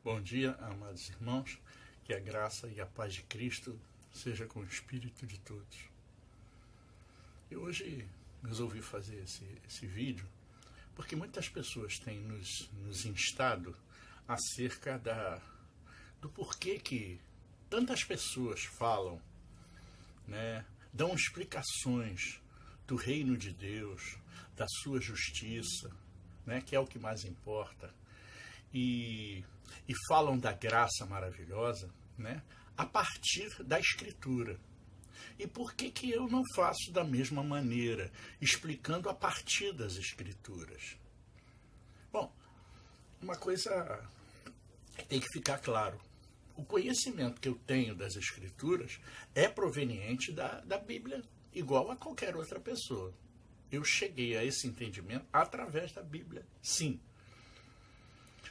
Bom dia, amados irmãos, que a graça e a paz de Cristo seja com o espírito de todos. Eu hoje resolvi fazer esse vídeo porque muitas pessoas têm nos instado acerca do porquê que tantas pessoas falam, dão explicações do reino de Deus, da sua justiça, que é o que mais importa, e falam da graça maravilhosa, a partir da Escritura. E por que eu não faço da mesma maneira, explicando a partir das Escrituras? Bom, uma coisa tem que ficar claro. O conhecimento que eu tenho das Escrituras é proveniente da Bíblia, igual a qualquer outra pessoa. Eu cheguei a esse entendimento através da Bíblia, sim.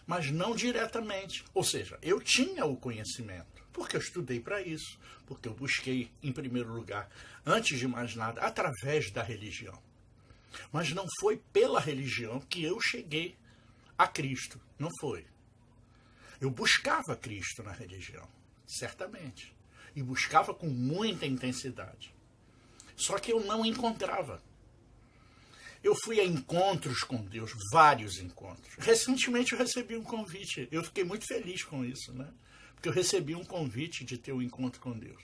Mas não diretamente. Ou seja, eu tinha o conhecimento, porque eu estudei para isso, porque eu busquei, em primeiro lugar, antes de mais nada, através da religião. Mas não foi pela religião que eu cheguei a Cristo, não foi. Eu buscava Cristo na religião, certamente, e buscava com muita intensidade. Só que eu não encontrava. Eu fui a encontros com Deus, vários encontros. Recentemente eu recebi um convite, eu fiquei muito feliz com isso, porque eu recebi um convite de ter um encontro com Deus,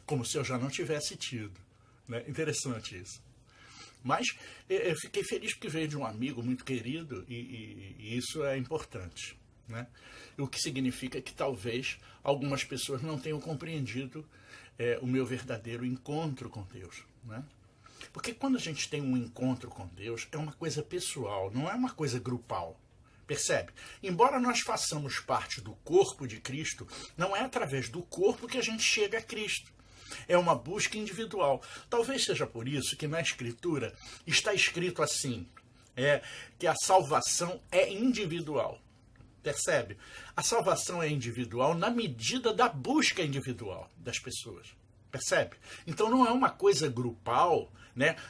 como se eu já não tivesse tido. Interessante isso. Mas eu fiquei feliz porque veio de um amigo muito querido e isso é importante. O que significa que talvez algumas pessoas não tenham compreendido o meu verdadeiro encontro com Deus. Porque quando a gente tem um encontro com Deus, é uma coisa pessoal, não é uma coisa grupal. Percebe? Embora nós façamos parte do corpo de Cristo, não é através do corpo que a gente chega a Cristo. É uma busca individual. Talvez seja por isso que na Escritura está escrito assim, que a salvação é individual. Percebe? A salvação é individual na medida da busca individual das pessoas. Percebe? Então não é uma coisa grupal,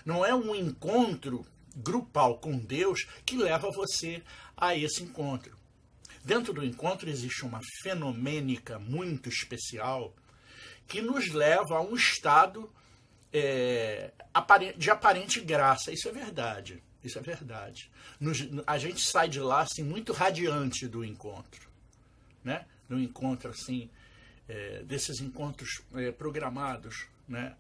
não é um encontro grupal com Deus que leva você a esse encontro. Dentro do encontro existe uma fenomênica muito especial que nos leva a um estado de aparente graça. Isso é verdade. Isso é verdade. A gente sai de lá assim, muito radiante do encontro. No encontro assim, desses encontros programados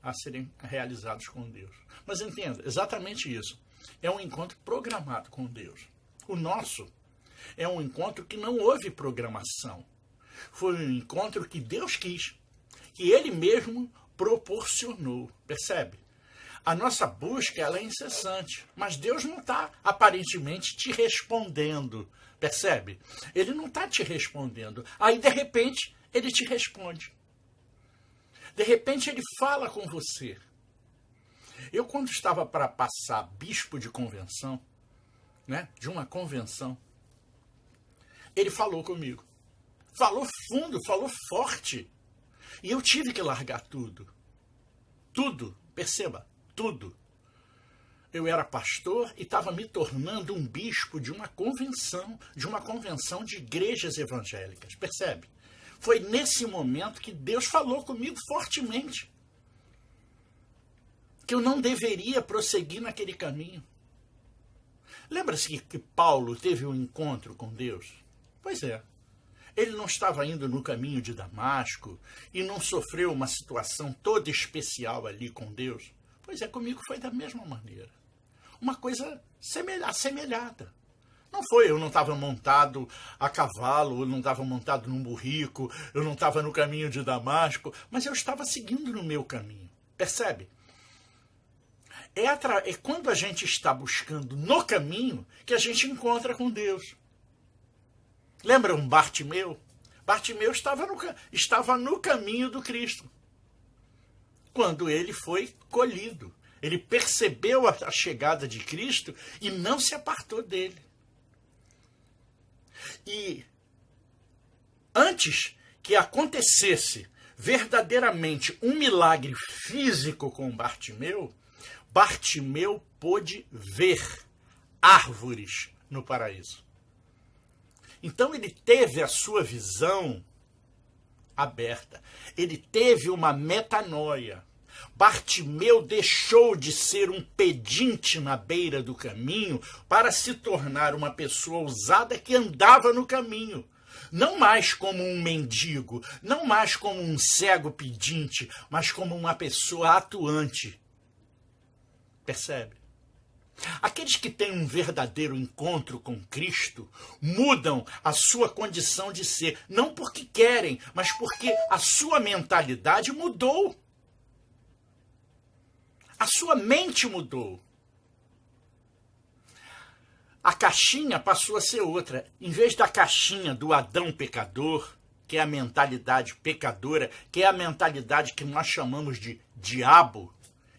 a serem realizados com Deus. Mas entenda, exatamente isso. É um encontro programado com Deus. O nosso é um encontro que não houve programação. Foi um encontro que Deus quis, que Ele mesmo proporcionou. Percebe? A nossa busca ela é incessante, mas Deus não está aparentemente te respondendo. Percebe? Ele não está te respondendo. Aí, de repente, Ele te responde. De repente, Ele fala com você. Eu, quando estava para passar bispo de convenção, de uma convenção, Ele falou comigo. Falou fundo, falou forte. E eu tive que largar tudo. Tudo, perceba, tudo. Eu era pastor e estava me tornando um bispo de uma convenção de igrejas evangélicas. Percebe? Foi nesse momento que Deus falou comigo fortemente. Que eu não deveria prosseguir naquele caminho. Lembra-se que Paulo teve um encontro com Deus? Pois é. Ele não estava indo no caminho de Damasco e não sofreu uma situação toda especial ali com Deus? Pois é, comigo foi da mesma maneira. Uma coisa assemelhada. Não foi, eu não estava montado a cavalo, eu não estava montado num burrico, eu não estava no caminho de Damasco, mas eu estava seguindo no meu caminho. Percebe? É quando a gente está buscando no caminho que a gente encontra com Deus. Lembra um Bartimeu? Bartimeu estava no caminho do Cristo. Quando ele foi colhido. Ele percebeu a chegada de Cristo e não se apartou dele. E antes que acontecesse verdadeiramente um milagre físico com Bartimeu, Bartimeu pôde ver árvores no paraíso. Então ele teve a sua visão aberta. Ele teve uma metanoia. Bartimeu deixou de ser um pedinte na beira do caminho para se tornar uma pessoa ousada que andava no caminho. Não mais como um mendigo, não mais como um cego pedinte, mas como uma pessoa atuante. Percebe? Aqueles que têm um verdadeiro encontro com Cristo mudam a sua condição de ser, não porque querem, mas porque a sua mentalidade mudou. A sua mente mudou. A caixinha passou a ser outra. Em vez da caixinha do Adão pecador, que é a mentalidade pecadora, que é a mentalidade que nós chamamos de diabo,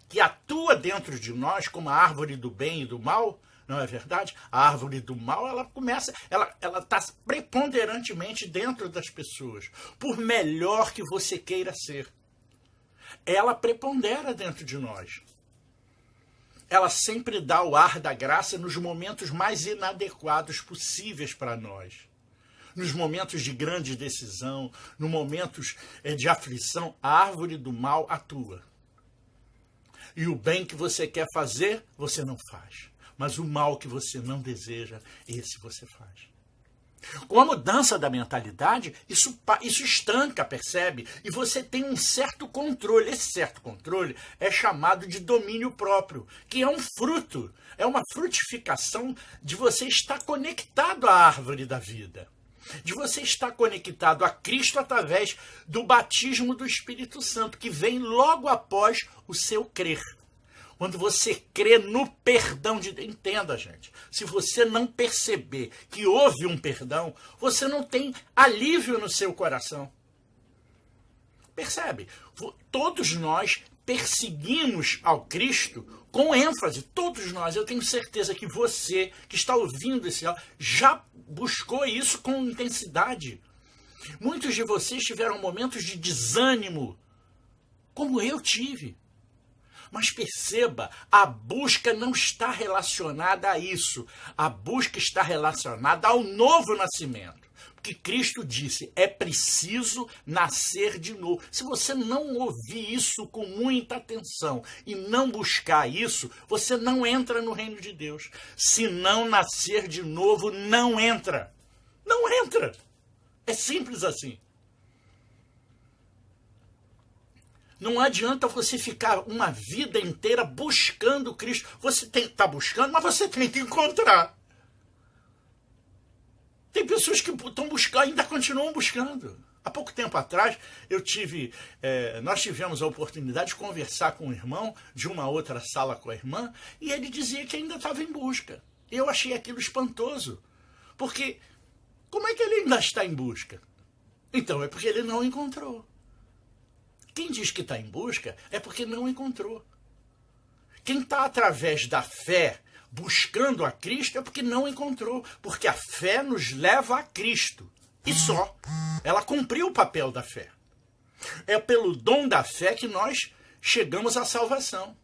que atua dentro de nós como a árvore do bem e do mal, não é verdade? A árvore do mal, ela está preponderantemente dentro das pessoas, por melhor que você queira ser. Ela prepondera dentro de nós. Ela sempre dá o ar da graça nos momentos mais inadequados possíveis para nós. Nos momentos de grande decisão, nos momentos de aflição, a árvore do mal atua. E o bem que você quer fazer, você não faz. Mas o mal que você não deseja, esse você faz. Com a mudança da mentalidade, isso estanca, percebe? E você tem um certo controle. Esse certo controle é chamado de domínio próprio, que é um fruto, é uma frutificação de você estar conectado à árvore da vida. De você estar conectado a Cristo através do batismo do Espírito Santo, que vem logo após o seu crer. Quando você crê no perdão de Deus. Entenda, gente. Se você não perceber que houve um perdão, você não tem alívio no seu coração. Percebe? Todos nós perseguimos ao Cristo com ênfase. Todos nós. Eu tenho certeza que você que está ouvindo esse áudio já buscou isso com intensidade. Muitos de vocês tiveram momentos de desânimo, como eu tive. Mas perceba, a busca não está relacionada a isso. A busca está relacionada ao novo nascimento. Porque Cristo disse, é preciso nascer de novo. Se você não ouvir isso com muita atenção e não buscar isso, você não entra no reino de Deus. Se não nascer de novo, não entra. Não entra. É simples assim. Não adianta você ficar uma vida inteira buscando Cristo. Você está buscando, mas você tem que encontrar. Tem pessoas que estão buscando, ainda continuam buscando. Há pouco tempo atrás, nós tivemos a oportunidade de conversar com um irmão de uma outra sala com a irmã, e ele dizia que ainda estava em busca. Eu achei aquilo espantoso. Porque como é que ele ainda está em busca? Então é porque ele não encontrou. Quem diz que está em busca é porque não encontrou. Quem está através da fé buscando a Cristo é porque não encontrou. Porque a fé nos leva a Cristo. E só. Ela cumpriu o papel da fé. É pelo dom da fé que nós chegamos à salvação.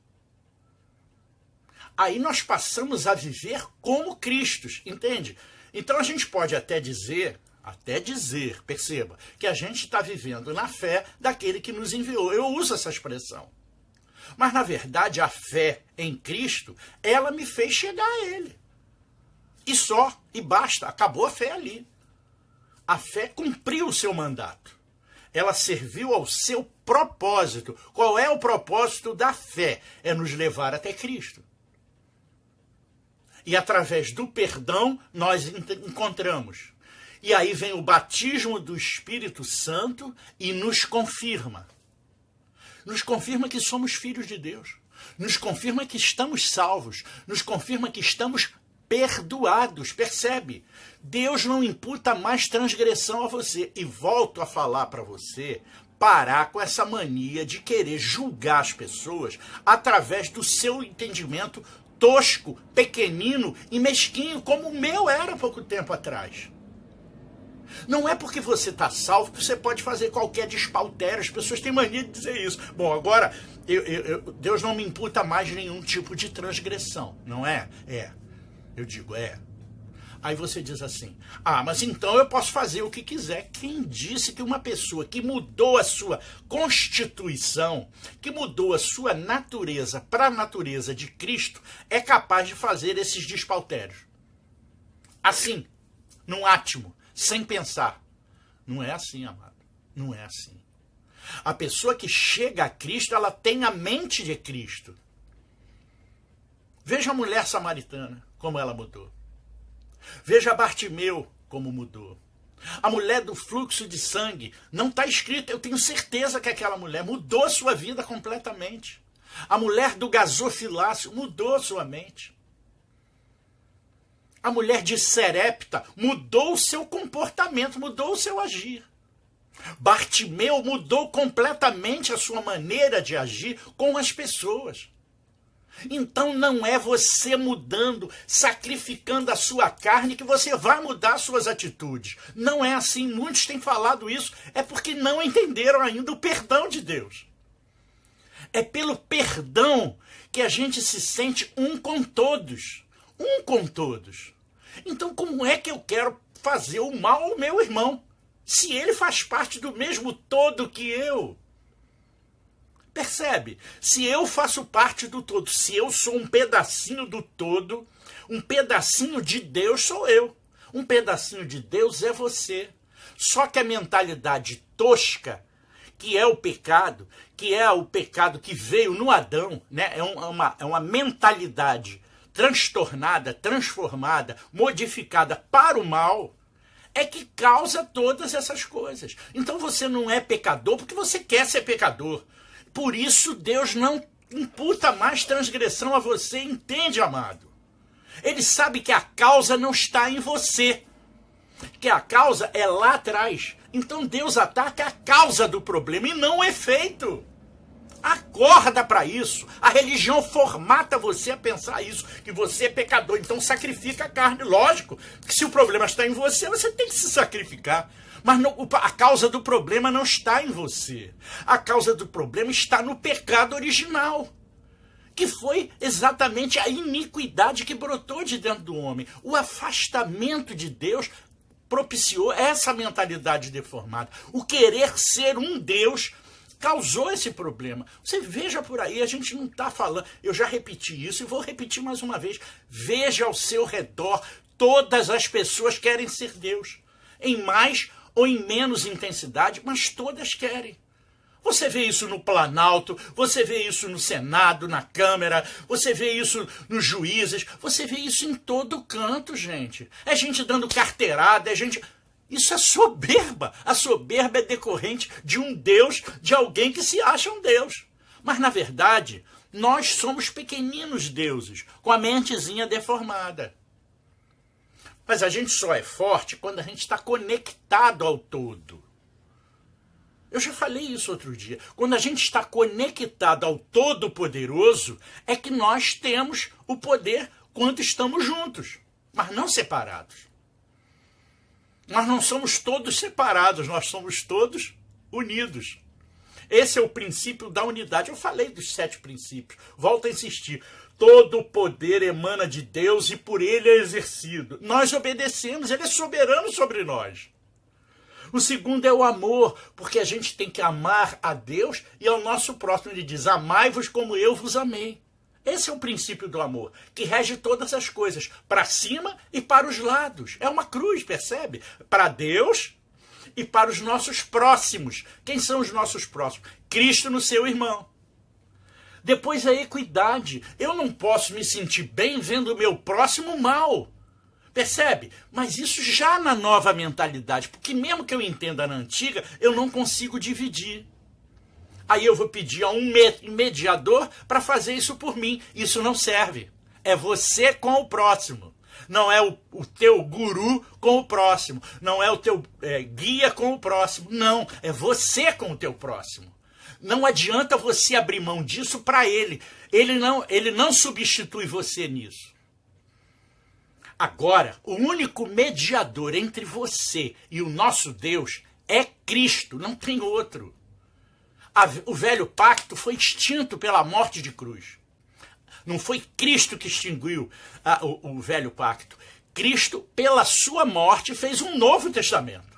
Aí nós passamos a viver como Cristos, entende? Então a gente pode até dizer, perceba, que a gente está vivendo na fé daquele que nos enviou. Eu uso essa expressão. Mas, na verdade, a fé em Cristo, ela me fez chegar a Ele. E só, e basta, acabou a fé ali. A fé cumpriu o seu mandato. Ela serviu ao seu propósito. Qual é o propósito da fé? É nos levar até Cristo. E através do perdão, nós encontramos. E aí vem o batismo do Espírito Santo e nos confirma. Nos confirma que somos filhos de Deus. Nos confirma que estamos salvos. Nos confirma que estamos perdoados. Percebe? Deus não imputa mais transgressão a você. E volto a falar para você parar com essa mania de querer julgar as pessoas através do seu entendimento tosco, pequenino e mesquinho, como o meu era há pouco tempo atrás. Não é porque você está salvo que você pode fazer qualquer despautério. As pessoas têm mania de dizer isso. Bom, agora, Deus não me imputa mais nenhum tipo de transgressão, não é? É. Eu digo, é. Aí você diz assim, mas então eu posso fazer o que quiser. Quem disse que uma pessoa que mudou a sua constituição, que mudou a sua natureza para a natureza de Cristo, é capaz de fazer esses despautérios? Assim, num átimo, sem pensar. Não é assim, amado. Não é assim. A pessoa que chega a Cristo, ela tem a mente de Cristo. Veja a mulher samaritana, como ela mudou. Veja Bartimeu, como mudou. A mulher do fluxo de sangue, não está escrito, eu tenho certeza que aquela mulher mudou a sua vida completamente. A mulher do gasofilácio mudou a sua mente. A mulher de Serepta mudou o seu comportamento, mudou o seu agir. Bartimeu mudou completamente a sua maneira de agir com as pessoas. Então não é você mudando, sacrificando a sua carne que você vai mudar as suas atitudes. Não é assim, muitos têm falado isso, é porque não entenderam ainda o perdão de Deus. É pelo perdão que a gente se sente um com todos. Um com todos. Então como é que eu quero fazer o mal ao meu irmão, se ele faz parte do mesmo todo que eu? Percebe? Se eu faço parte do todo, se eu sou um pedacinho do todo, um pedacinho de Deus sou eu. Um pedacinho de Deus é você. Só que a mentalidade tosca, que é o pecado que veio no Adão, né? É uma mentalidade transtornada, transformada, modificada para o mal, é que causa todas essas coisas. Então você não é pecador porque você quer ser pecador. Por isso Deus não imputa mais transgressão a você, entende, amado? Ele sabe que a causa não está em você, que a causa é lá atrás. Então Deus ataca a causa do problema e não o efeito. Acorda para isso. A religião formata você a pensar isso, que você é pecador, então sacrifica a carne. Lógico que se o problema está em você, você tem que se sacrificar. Mas a causa do problema não está em você. A causa do problema está no pecado original, que foi exatamente a iniquidade que brotou de dentro do homem. O afastamento de Deus propiciou essa mentalidade deformada. O querer ser um Deus causou esse problema. Você veja por aí, a gente não está falando, eu já repeti isso e vou repetir mais uma vez. Veja ao seu redor, todas as pessoas querem ser Deus, em mais ou em menos intensidade, mas todas querem. Você vê isso no Planalto, você vê isso no Senado, na Câmara, você vê isso nos juízes, você vê isso em todo canto, gente. É gente dando carteirada, é gente... Isso é soberba. A soberba é decorrente de um Deus, de alguém que se acha um Deus. Mas, na verdade, nós somos pequeninos deuses, com a mentezinha deformada. Mas a gente só é forte quando a gente está conectado ao todo. Eu já falei isso outro dia. Quando a gente está conectado ao Todo-Poderoso, é que nós temos o poder quando estamos juntos, mas não separados. Nós não somos todos separados, nós somos todos unidos. Esse é o princípio da unidade. Eu falei dos 7 princípios. Volto a insistir. Todo o poder emana de Deus e por ele é exercido. Nós obedecemos, ele é soberano sobre nós. O segundo é o amor, porque a gente tem que amar a Deus e ao nosso próximo. Ele diz, amai-vos como eu vos amei. Esse é o princípio do amor, que rege todas as coisas, para cima e para os lados. É uma cruz, percebe? Para Deus e para os nossos próximos. Quem são os nossos próximos? Cristo no seu irmão. Depois a equidade. Eu não posso me sentir bem vendo o meu próximo mal. Percebe? Mas isso já na nova mentalidade, porque mesmo que eu entenda na antiga, eu não consigo dividir. Aí eu vou pedir a um mediador para fazer isso por mim. Isso não serve. É você com o próximo. Não é o teu guru com o próximo. Não é o teu guia com o próximo. Não, é você com o teu próximo. Não adianta você abrir mão disso para ele. Ele não substitui você nisso. Agora, o único mediador entre você e o nosso Deus é Cristo, não tem outro. O velho pacto foi extinto pela morte de cruz. Não foi Cristo que extinguiu o velho pacto. Cristo, pela sua morte, fez um novo testamento.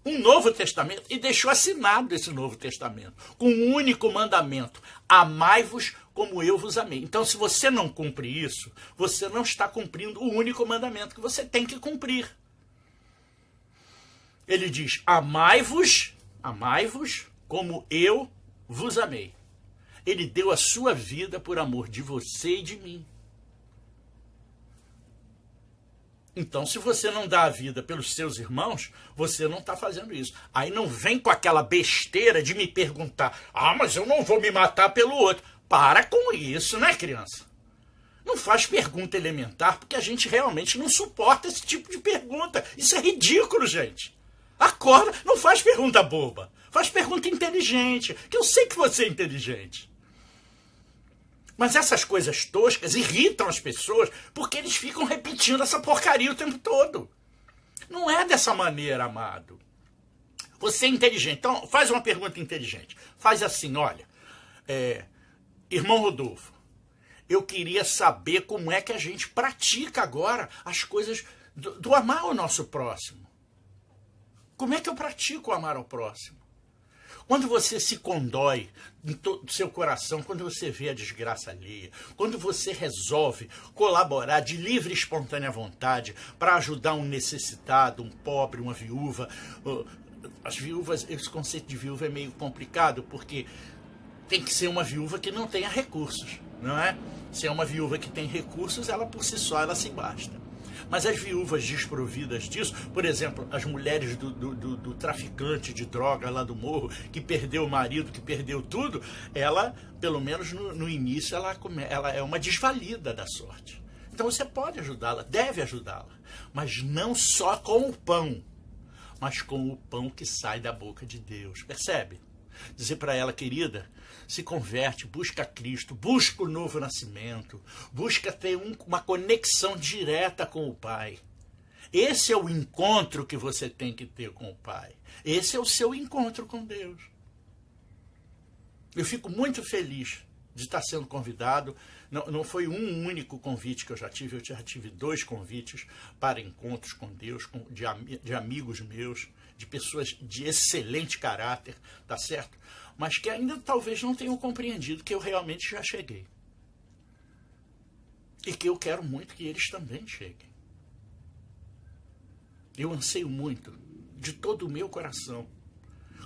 Um novo testamento, e deixou assinado esse novo testamento, com um único mandamento: amai-vos como eu vos amei. Então, se você não cumpre isso, você não está cumprindo o único mandamento que você tem que cumprir. Ele diz: amai-vos como eu vos amei. Ele deu a sua vida por amor de você e de mim. Então, se você não dá a vida pelos seus irmãos, você não está fazendo isso. Aí não vem com aquela besteira de me perguntar: ah, mas eu não vou me matar pelo outro. Para com isso, né, criança? Não faz pergunta elementar, porque a gente realmente não suporta esse tipo de pergunta. Isso é ridículo, gente. Acorda, não faz pergunta boba. Faz pergunta inteligente, que eu sei que você é inteligente. Mas essas coisas toscas irritam as pessoas porque eles ficam repetindo essa porcaria o tempo todo. Não é dessa maneira, amado. Você é inteligente. Então, faz uma pergunta inteligente. Faz assim, olha, irmão Rodolfo, eu queria saber como é que a gente pratica agora as coisas do amar ao nosso próximo. Como é que eu pratico o amar ao próximo? Quando você se condói em todo o seu coração, quando você vê a desgraça alheia, quando você resolve colaborar de livre e espontânea vontade para ajudar um necessitado, um pobre, uma viúva. As viúvas, esse conceito de viúva é meio complicado, porque tem que ser uma viúva que não tenha recursos, não é? Se é uma viúva que tem recursos, ela por si só ela se basta. Mas as viúvas desprovidas disso, por exemplo, as mulheres do traficante de droga lá do morro, que perdeu o marido, que perdeu tudo, ela, pelo menos no início, ela é uma desvalida da sorte. Então você pode ajudá-la, deve ajudá-la, mas não só com o pão, mas com o pão que sai da boca de Deus. Percebe? Dizer para ela: querida, se converte, busca Cristo, busca o novo nascimento, busca ter uma conexão direta com o Pai. Esse é o encontro que você tem que ter com o Pai. Esse é o seu encontro com Deus. Eu fico muito feliz de estar sendo convidado. Não foi um único convite que eu já tive 2 convites para encontros com Deus, de amigos meus, de pessoas de excelente caráter, tá certo? Mas que ainda talvez não tenham compreendido que eu realmente já cheguei. E que eu quero muito que eles também cheguem. Eu anseio muito, de todo o meu coração,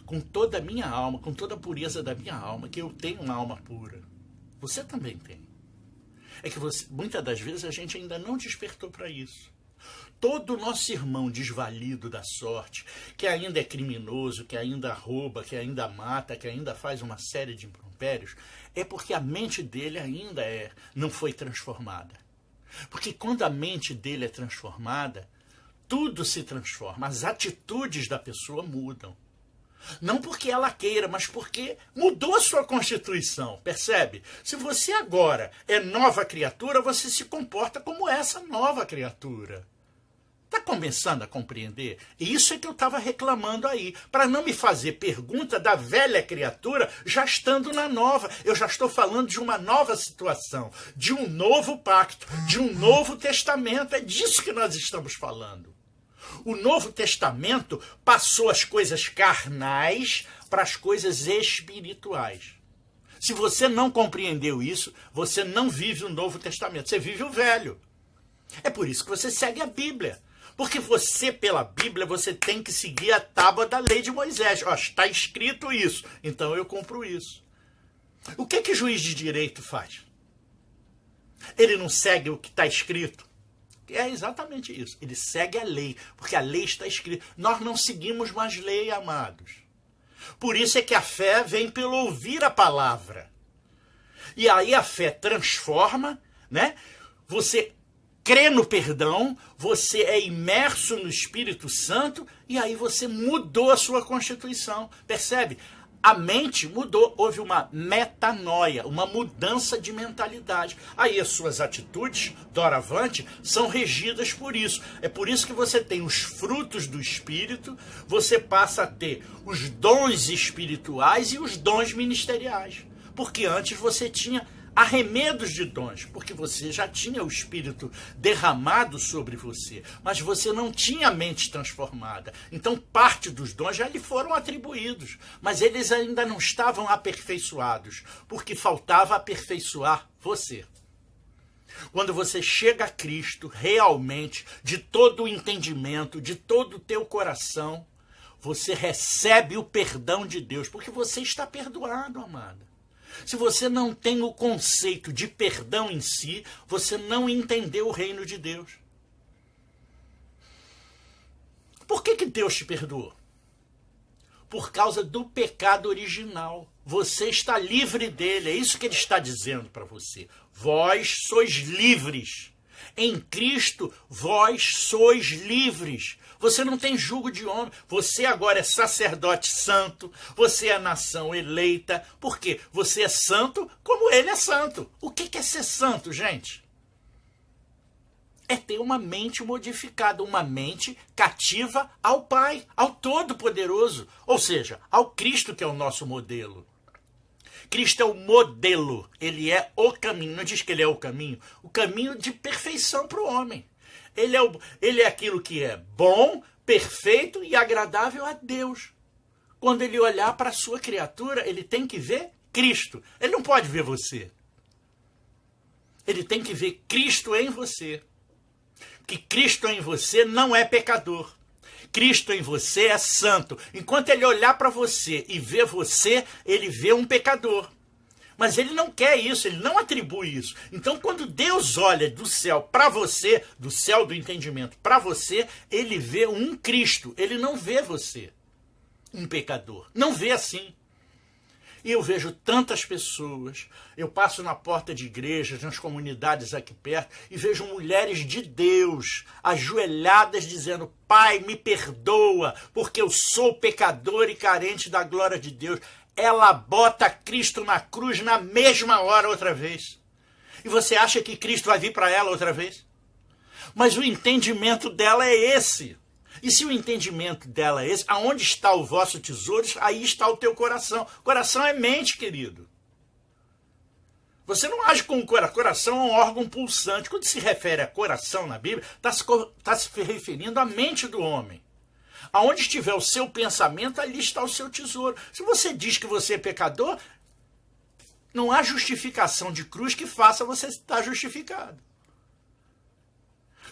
com toda a minha alma, com toda a pureza da minha alma, que eu tenho uma alma pura. Você também tem. É que muitas das vezes a gente ainda não despertou para isso. Todo nosso irmão desvalido da sorte, que ainda é criminoso, que ainda rouba, que ainda mata, que ainda faz uma série de impropérios, é porque a mente dele ainda não foi transformada. Porque quando a mente dele é transformada, tudo se transforma, as atitudes da pessoa mudam. Não porque ela queira, mas porque mudou a sua constituição, percebe? Se você agora é nova criatura, você se comporta como essa nova criatura. Está começando a compreender? E isso é que eu estava reclamando aí, para não me fazer pergunta da velha criatura já estando na nova. Eu já estou falando de uma nova situação, de um novo pacto, de um novo testamento. É disso que nós estamos falando. O Novo Testamento passou as coisas carnais para as coisas espirituais. Se você não compreendeu isso, você não vive o Novo Testamento, você vive o Velho. É por isso que você segue a Bíblia. Porque você, pela Bíblia, você tem que seguir a tábua da lei de Moisés. Ó, está escrito isso, então eu cumpro isso. O que juiz de direito faz? Ele não segue o que está escrito? É exatamente isso. Ele segue a lei, porque a lei está escrita. Nós não seguimos mais lei, amados. Por isso é que a fé vem pelo ouvir a palavra. E aí a fé transforma, né? Você crê no perdão, você é imerso no Espírito Santo e aí você mudou a sua constituição. Percebe? A mente mudou, houve uma metanoia, uma mudança de mentalidade. Aí as suas atitudes, doravante, são regidas por isso. É por isso que você tem os frutos do Espírito, você passa a ter os dons espirituais e os dons ministeriais. Porque antes você tinha arremedos de dons, porque você já tinha o Espírito derramado sobre você, mas você não tinha a mente transformada. Então, parte dos dons já lhe foram atribuídos, mas eles ainda não estavam aperfeiçoados, porque faltava aperfeiçoar você. Quando você chega a Cristo, realmente, de todo o entendimento, de todo o teu coração, você recebe o perdão de Deus, porque você está perdoado, amada. Se você não tem o conceito de perdão em si, você não entendeu o reino de Deus. Por que Deus te perdoou? Por causa do pecado original. Você está livre dele, é isso que ele está dizendo para você. Vós sois livres. Em Cristo, vós sois livres. Você não tem jugo de homem. Você agora é sacerdote santo. Você é nação eleita. Por quê? Você é santo como ele é santo. O que é ser santo, gente? É ter uma mente modificada, uma mente cativa ao Pai, ao Todo-Poderoso. Ou seja, ao Cristo que é o nosso modelo. Cristo é o modelo, ele é o caminho. Não diz que ele é o caminho de perfeição para o homem. Ele é aquilo que é bom, perfeito e agradável a Deus. Quando ele olhar para a sua criatura, ele tem que ver Cristo. Ele não pode ver você. Ele tem que ver Cristo em você. Que Cristo em você não é pecador. Cristo em você é santo. Enquanto ele olhar para você e ver você, ele vê um pecador. Mas ele não quer isso, ele não atribui isso. Então, quando Deus olha do céu para você, do céu do entendimento para você, ele vê um Cristo. Ele não vê você, um pecador. Não vê assim. E eu vejo tantas pessoas, eu passo na porta de igrejas, nas comunidades aqui perto, e vejo mulheres de Deus, ajoelhadas, dizendo: Pai, me perdoa, porque eu sou pecador e carente da glória de Deus. Ela bota Cristo na cruz na mesma hora outra vez. E você acha que Cristo vai vir para ela outra vez? Mas o entendimento dela é esse. E se o entendimento dela é esse, aonde está o vosso tesouro, aí está o teu coração. Coração é mente, querido. Você não age com o coração. Coração é um órgão pulsante. Quando se refere a coração na Bíblia, está se referindo à mente do homem. Aonde estiver o seu pensamento, ali está o seu tesouro. Se você diz que você é pecador, não há justificação de cruz que faça você estar justificado.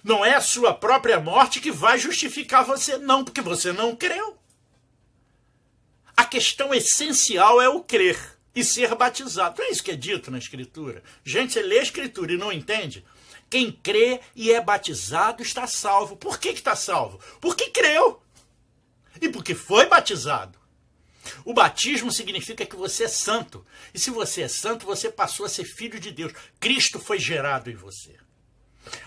Não é a sua própria morte que vai justificar você, não, porque você não creu. A questão essencial é o crer e ser batizado. Não é isso que é dito na Escritura? Gente, você lê a Escritura e não entende? Quem crê e é batizado está salvo. Por que está salvo? Porque creu. E porque foi batizado. O batismo significa que você é santo. E se você é santo, você passou a ser filho de Deus. Cristo foi gerado em você.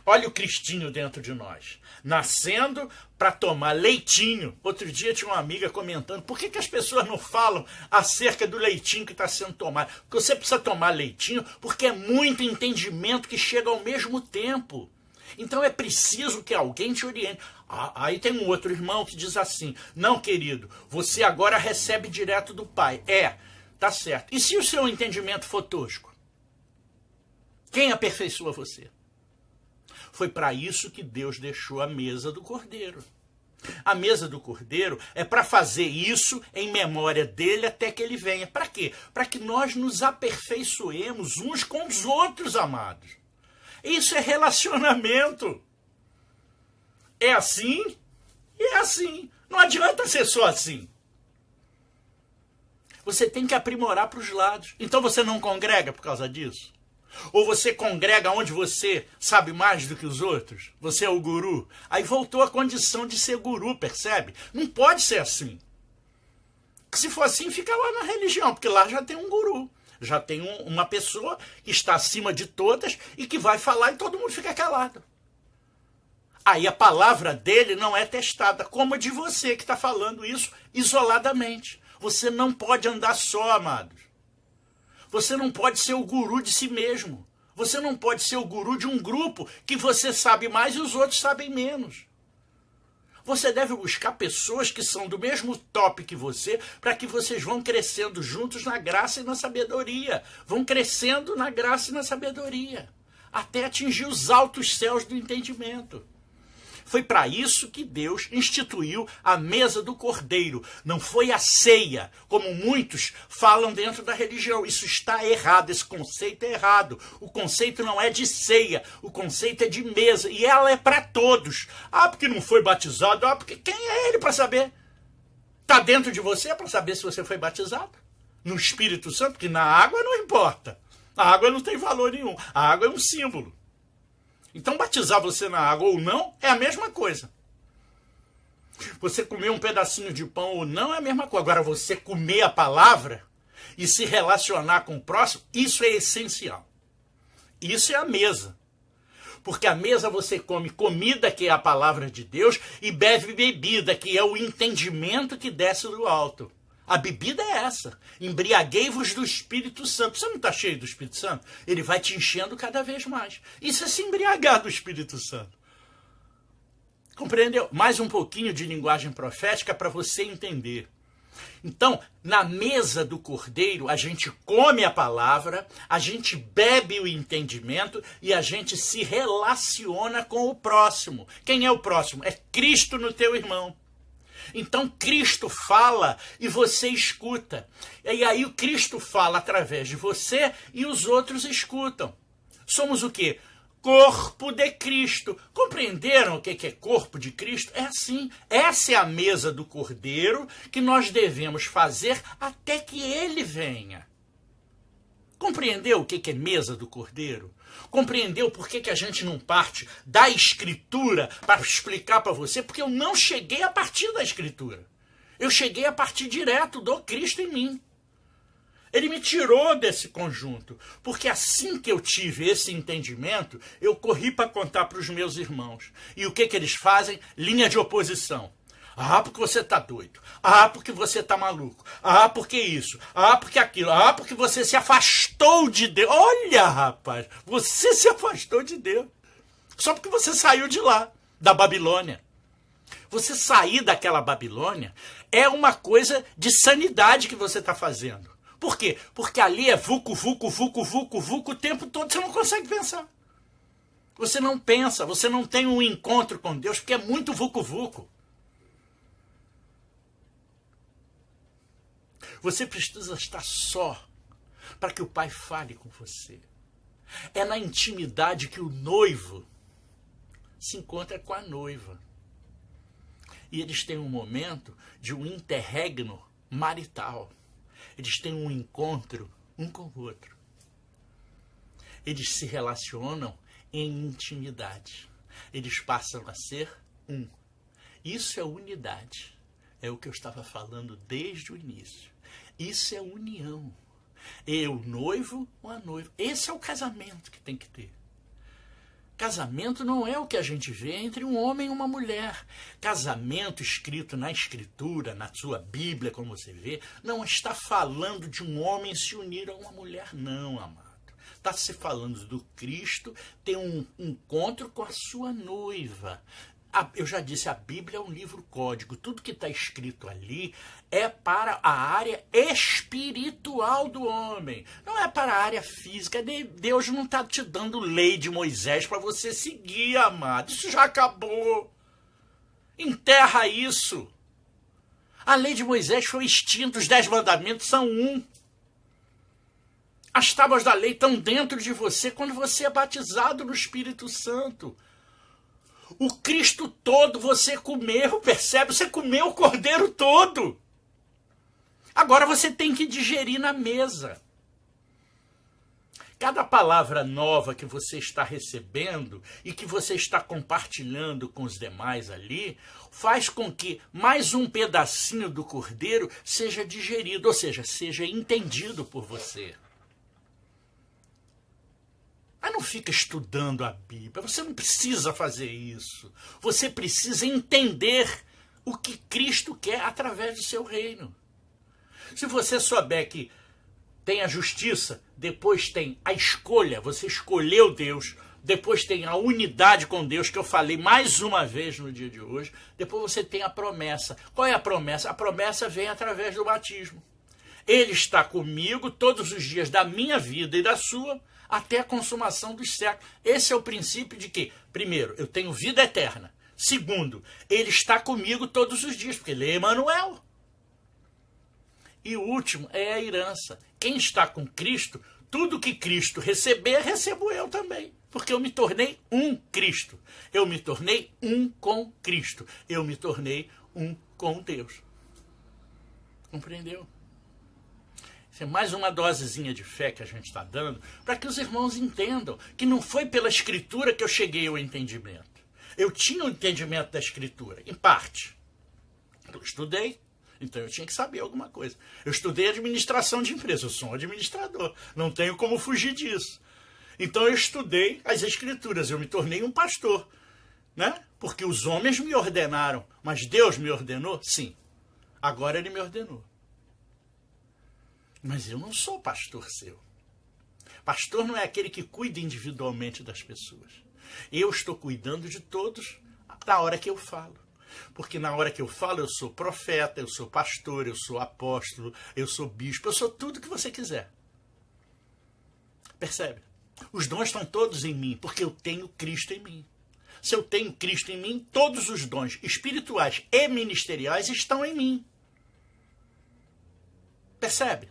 Olha o Cristinho dentro de nós, nascendo para tomar leitinho. Outro dia tinha uma amiga comentando: por que as pessoas não falam acerca do leitinho que está sendo tomado? Porque você precisa tomar leitinho porque é muito entendimento que chega ao mesmo tempo. Então é preciso que alguém te oriente. Aí tem um outro irmão que diz assim: não, querido, você agora recebe direto do Pai. Tá certo. E se o seu entendimento for tosco? Quem aperfeiçoa você? Foi para isso que Deus deixou a mesa do Cordeiro. A mesa do Cordeiro é para fazer isso em memória dele até que ele venha. Para quê? Para que nós nos aperfeiçoemos uns com os outros, amados. Isso é relacionamento. É assim e é assim. Não adianta ser só assim. Você tem que aprimorar para os lados. Então você não congrega por causa disso? Ou você congrega onde você sabe mais do que os outros? Você é o guru? Aí voltou a condição de ser guru, percebe? Não pode ser assim. Se for assim, fica lá na religião, porque lá já tem um guru. Já tem uma pessoa que está acima de todas e que vai falar e todo mundo fica calado. Aí a palavra dele não é testada, como a de você que está falando isso isoladamente. Você não pode andar só, amados. Você não pode ser o guru de si mesmo. Você não pode ser o guru de um grupo que você sabe mais e os outros sabem menos. Você deve buscar pessoas que são do mesmo top que você, para que vocês vão crescendo juntos na graça e na sabedoria. Vão crescendo na graça e na sabedoria, até atingir os altos céus do entendimento. Foi para isso que Deus instituiu a mesa do Cordeiro. Não foi a ceia, como muitos falam dentro da religião. Isso está errado, esse conceito é errado. O conceito não é de ceia, o conceito é de mesa. E ela é para todos. Ah, porque não foi batizado? Ah, porque quem é ele para saber? Está dentro de você para saber se você foi batizado? No Espírito Santo? Porque na água não importa. A água não tem valor nenhum. A água é um símbolo. Então, batizar você na água ou não é a mesma coisa. Você comer um pedacinho de pão ou não é a mesma coisa. Agora, você comer a palavra e se relacionar com o próximo, isso é essencial. Isso é a mesa. Porque a mesa você come comida, que é a palavra de Deus, e bebe bebida, que é o entendimento que desce do alto. A bebida é essa. Embriaguei-vos do Espírito Santo. Você não está cheio do Espírito Santo? Ele vai te enchendo cada vez mais. Isso é se embriagar do Espírito Santo. Compreendeu? Mais um pouquinho de linguagem profética para você entender. Então, na mesa do Cordeiro, a gente come a palavra, a gente bebe o entendimento e a gente se relaciona com o próximo. Quem é o próximo? É Cristo no teu irmão. Então Cristo fala e você escuta. E aí o Cristo fala através de você e os outros escutam. Somos o quê? Corpo de Cristo. Compreenderam o que é corpo de Cristo? É assim. Essa é a mesa do Cordeiro que nós devemos fazer até que ele venha. Compreendeu o que é mesa do Cordeiro? Compreendeu por que a gente não parte da Escritura para explicar para você? Porque eu não cheguei a partir da Escritura. Eu cheguei a partir direto do Cristo em mim. Ele me tirou desse conjunto. Porque assim que eu tive esse entendimento, eu corri para contar para os meus irmãos. E o que eles fazem? Linha de oposição. Ah, porque você está doido. Ah, porque você está maluco. Ah, porque isso. Ah, porque aquilo. Ah, porque você se afastou de Deus. Olha, rapaz, você se afastou de Deus. Só porque você saiu de lá, da Babilônia. Você sair daquela Babilônia é uma coisa de sanidade que você está fazendo. Por quê? Porque ali é vucu, vucu, vucu, vucu, vucu o tempo todo. Você não consegue pensar. Você não pensa, você não tem um encontro com Deus, porque é muito vucu, vucu. Você precisa estar só para que o Pai fale com você. É na intimidade que o noivo se encontra com a noiva. E eles têm um momento de um interregno marital. Eles têm um encontro um com o outro. Eles se relacionam em intimidade. Eles passam a ser um. Isso é unidade. É o que eu estava falando desde o início. Isso é união. É o noivo ou a noiva. Esse é o casamento que tem que ter. Casamento não é o que a gente vê entre um homem e uma mulher. Casamento escrito na Escritura, na sua Bíblia, como você vê, não está falando de um homem se unir a uma mulher, não, amado. Está se falando do Cristo ter um encontro com a sua noiva. Eu já disse, a Bíblia é um livro código. Tudo que está escrito ali é para a área espiritual do homem. Não é para a área física. Deus não está te dando lei de Moisés para você seguir, amado. Isso já acabou. Enterra isso. A lei de Moisés foi extinta. Os 10 mandamentos são um. As tábuas da lei estão dentro de você quando você é batizado no Espírito Santo. O Cristo todo você comeu, percebe? Você comeu o Cordeiro todo. Agora você tem que digerir na mesa. Cada palavra nova que você está recebendo e que você está compartilhando com os demais ali, faz com que mais um pedacinho do Cordeiro seja digerido, ou seja, seja entendido por você. Mas não fica estudando a Bíblia. Você não precisa fazer isso. Você precisa entender o que Cristo quer através do seu reino. Se você souber que tem a justiça, depois tem a escolha, você escolheu Deus, Depois tem a unidade com Deus, que eu falei mais uma vez no dia de hoje. Depois você tem a promessa. Qual é a promessa? A promessa vem através do batismo. Ele está comigo todos os dias da minha vida e da sua, até a consumação dos séculos. Esse é o princípio de que, primeiro, eu tenho vida eterna. Segundo, ele está comigo todos os dias, porque ele é Emanuel. E o último é a herança. Quem está com Cristo, tudo que Cristo receber, recebo eu também. Porque eu me tornei um Cristo. Eu me tornei um com Cristo. Eu me tornei um com Deus. Compreendeu? Isso é mais uma dosezinha de fé que a gente está dando para que os irmãos entendam que não foi pela Escritura que eu cheguei ao entendimento. Eu tinha o entendimento da Escritura, em parte. Eu estudei, então eu tinha que saber alguma coisa. Eu estudei administração de empresa, eu sou um administrador, não tenho como fugir disso. Então eu estudei as Escrituras, eu me tornei um pastor, né? Porque os homens me ordenaram, mas Deus me ordenou? Sim. Agora ele me ordenou. Mas eu não sou pastor seu. Pastor não é aquele que cuida individualmente das pessoas. Eu estou cuidando de todos na hora que eu falo. Porque na hora que eu falo, eu sou profeta, eu sou pastor, eu sou apóstolo, eu sou bispo, eu sou tudo que você quiser. Percebe? Os dons estão todos em mim, porque eu tenho Cristo em mim. Se eu tenho Cristo em mim, todos os dons espirituais e ministeriais estão em mim. Percebe?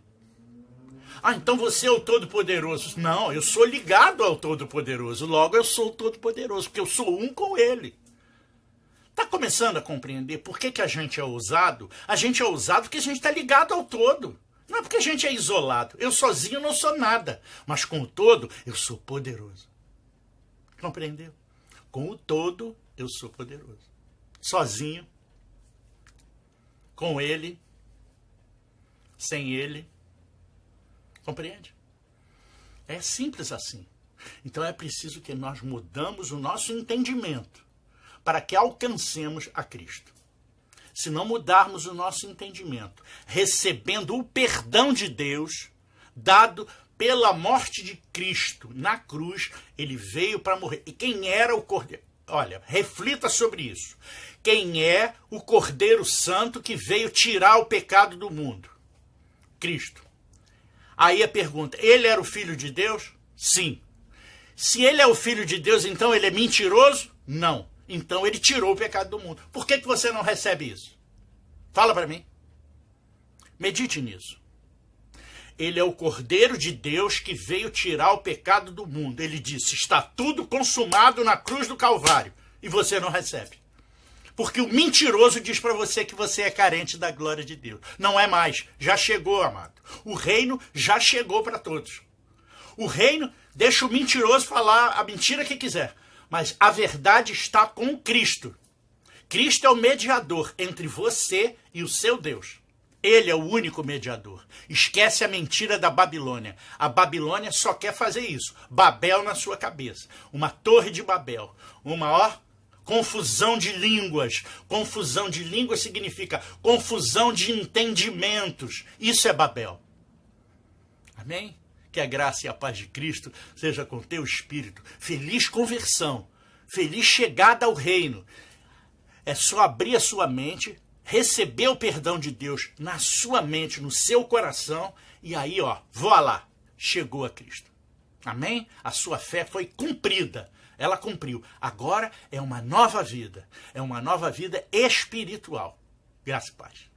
Ah, então você é o Todo-Poderoso. Não, eu sou ligado ao Todo-Poderoso. Logo, eu sou o Todo-Poderoso, porque eu sou um com Ele. Está começando a compreender por que a gente é ousado? A gente é ousado porque a gente está ligado ao todo. Não é porque a gente é isolado. Eu sozinho não sou nada. Mas com o todo, eu sou poderoso. Compreendeu? Com o todo, eu sou poderoso. Sozinho, com Ele, sem Ele. Compreende? É simples assim. Então é preciso que nós mudamos o nosso entendimento para que alcancemos a Cristo. Se não mudarmos o nosso entendimento, recebendo o perdão de Deus, dado pela morte de Cristo na cruz, ele veio para morrer. E quem era o Cordeiro? Olha, reflita sobre isso. Quem é o Cordeiro Santo que veio tirar o pecado do mundo? Cristo. Aí a pergunta, ele era o Filho de Deus? Sim. Se ele é o Filho de Deus, então ele é mentiroso? Não. Então ele tirou o pecado do mundo. Por que você não recebe isso? Fala para mim. Medite nisso. Ele é o Cordeiro de Deus que veio tirar o pecado do mundo. Ele disse, está tudo consumado na cruz do Calvário. E você não recebe. Porque o mentiroso diz para você que você é carente da glória de Deus. Não é mais. Já chegou, amado. O reino já chegou para todos. O reino deixa o mentiroso falar a mentira que quiser. Mas a verdade está com Cristo. Cristo é o mediador entre você e o seu Deus. Ele é o único mediador. Esquece a mentira da Babilônia. A Babilônia só quer fazer isso. Babel na sua cabeça. Uma torre de Babel. Uma, confusão de línguas. Confusão de línguas significa confusão de entendimentos. Isso é Babel. Amém? Que a graça e a paz de Cristo seja com teu espírito. Feliz conversão. Feliz chegada ao reino. É só abrir a sua mente, receber o perdão de Deus na sua mente, no seu coração, e aí, voa lá, chegou a Cristo. Amém? A sua fé foi cumprida. Ela cumpriu. Agora é uma nova vida. É uma nova vida espiritual. Graça e paz.